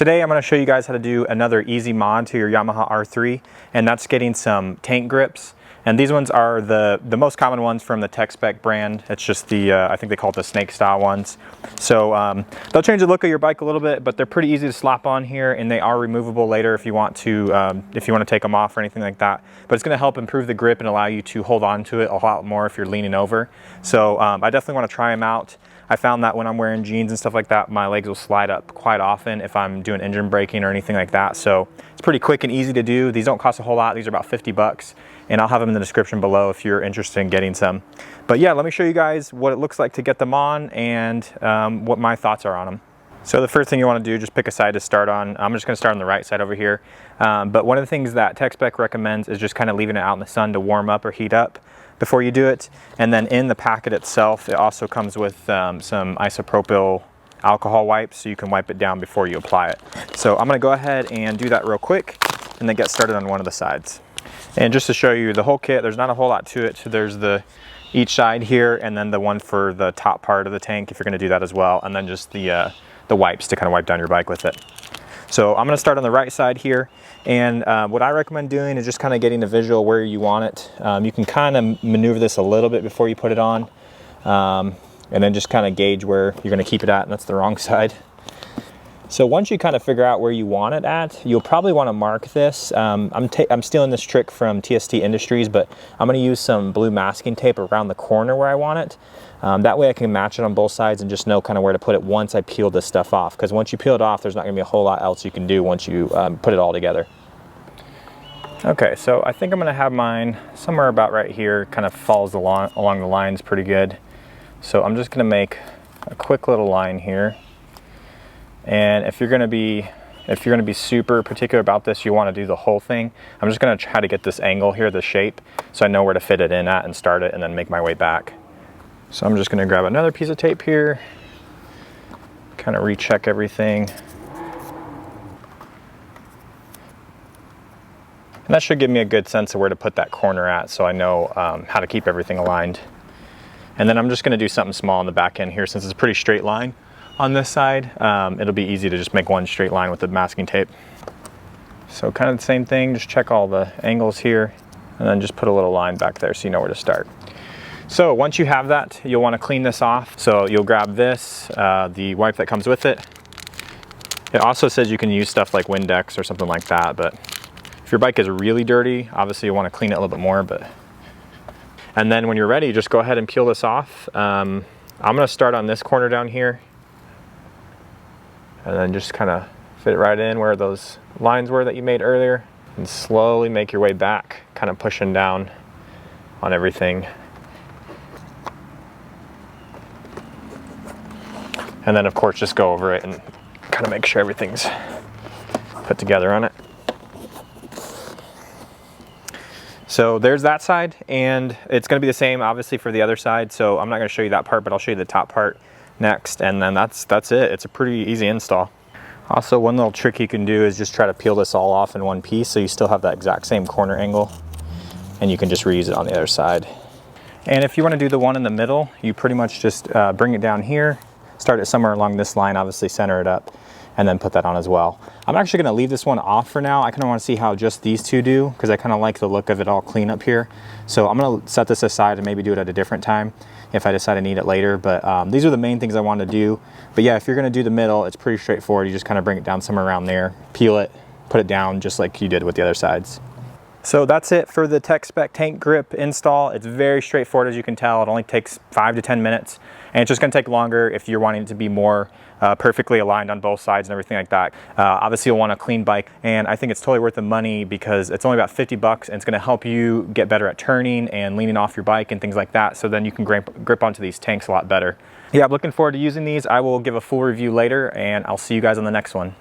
Today I'm going to show you guys how to do another easy mod to your Yamaha R3, and that's getting some tank grips. And these ones are the most common ones from the Tech Spec brand. It's just the, I think they call it the snake style ones. So they'll change the look of your bike a little bit, but they're pretty easy to slap on here, and they are removable later if you want to take them off or anything like that. But it's going to help improve the grip and allow you to hold on to it a lot more if you're leaning over. So I definitely want to try them out. I found that when I'm wearing jeans and stuff like that, my legs will slide up quite often if I'm doing engine braking or anything like that. So it's pretty quick and easy to do. These don't cost a whole lot. These are about 50 bucks, and I'll have them in the description below if you're interested in getting some. But yeah, let me show you guys what it looks like to get them on and what my thoughts are on them. So the first thing you want to do, just pick a side to start on. I'm just going to start on the right side over here. But one of the things that TechSpec recommends is just kind of leaving it out in the sun to warm up or heat up before you do it. And then in the packet itself, it also comes with some isopropyl alcohol wipes, so you can wipe it down before you apply it. So I'm going to go ahead and do that real quick and then get started on one of the sides. And just to show you the whole kit, there's not a whole lot to it. So there's each side here, and then the one for the top part of the tank if you're going to do that as well, and then just the wipes to kind of wipe down your bike with it. So I'm going to start on the right side here, and what I recommend doing is just kind of getting a visual where you want it. You can kind of maneuver this a little bit before you put it on, and then just kind of gauge where you're going to keep it at, and that's the wrong side. So once you kind of figure out where you want it at, you'll probably want to mark this. I'm stealing this trick from TST Industries, but I'm going to use some blue masking tape around the corner where I want it. That way I can match it on both sides and just know kind of where to put it once I peel this stuff off. Because once you peel it off, there's not going to be a whole lot else you can do once you put it all together. Okay, so I think I'm going to have mine somewhere about right here. Kind of falls along the lines pretty good. So I'm just going to make a quick little line here. And if you're going to be super particular about this, you want to do the whole thing. I'm just going to try to get this angle here, the shape, so I know where to fit it in at and start it and then make my way back. So I'm just going to grab another piece of tape here, kind of recheck everything. And that should give me a good sense of where to put that corner at, so I know how to keep everything aligned. And then I'm just going to do something small on the back end here, since it's a pretty straight line on this side. It'll be easy to just make one straight line with the masking tape. So kind of the same thing, just check all the angles here, and then just put a little line back there so you know where to start. So once you have that, you'll want to clean this off. So you'll grab this, the wipe that comes with it. It also says you can use stuff like Windex or something like that, but if your bike is really dirty, obviously you want to clean it a little bit more. And then when you're ready, just go ahead and peel this off. I'm going to start on this corner down here, and then just kind of fit it right in where those lines were that you made earlier, and slowly make your way back, kind of pushing down on everything. And then of course just go over it and kind of make sure everything's put together on it. So there's that side, and it's going to be the same obviously for the other side, so I'm not going to show you that part, but I'll show you the top part next, and then that's it. It's a pretty easy install. Also, one little trick you can do is just try to peel this all off in one piece so you still have that exact same corner angle, and you can just reuse it on the other side. And if you want to do the one in the middle, you pretty much just bring it down here, start it somewhere along this line, obviously center it up, and then put that on as well. I'm actually going to leave this one off for now. I kind of want to see how just these two do, because I kind of like the look of it all clean up here. So I'm going to set this aside and maybe do it at a different time if I decide I need it later. But these are the main things I want to do. But yeah, if you're going to do the middle, it's pretty straightforward. You just kind of bring it down somewhere around there, peel it, put it down just like you did with the other sides. So that's it for the TechSpec tank grip install. It's very straightforward, as you can tell. It only takes 5 to 10 minutes, and it's just going to take longer if you're wanting it to be more perfectly aligned on both sides and everything like that. Obviously you'll want a clean bike, and I think it's totally worth the money because it's only about 50 bucks, and it's going to help you get better at turning and leaning off your bike and things like that, so then you can grip onto these tanks a lot better. Yeah, I'm looking forward to using these. I will give a full review later, and I'll see you guys on the next one.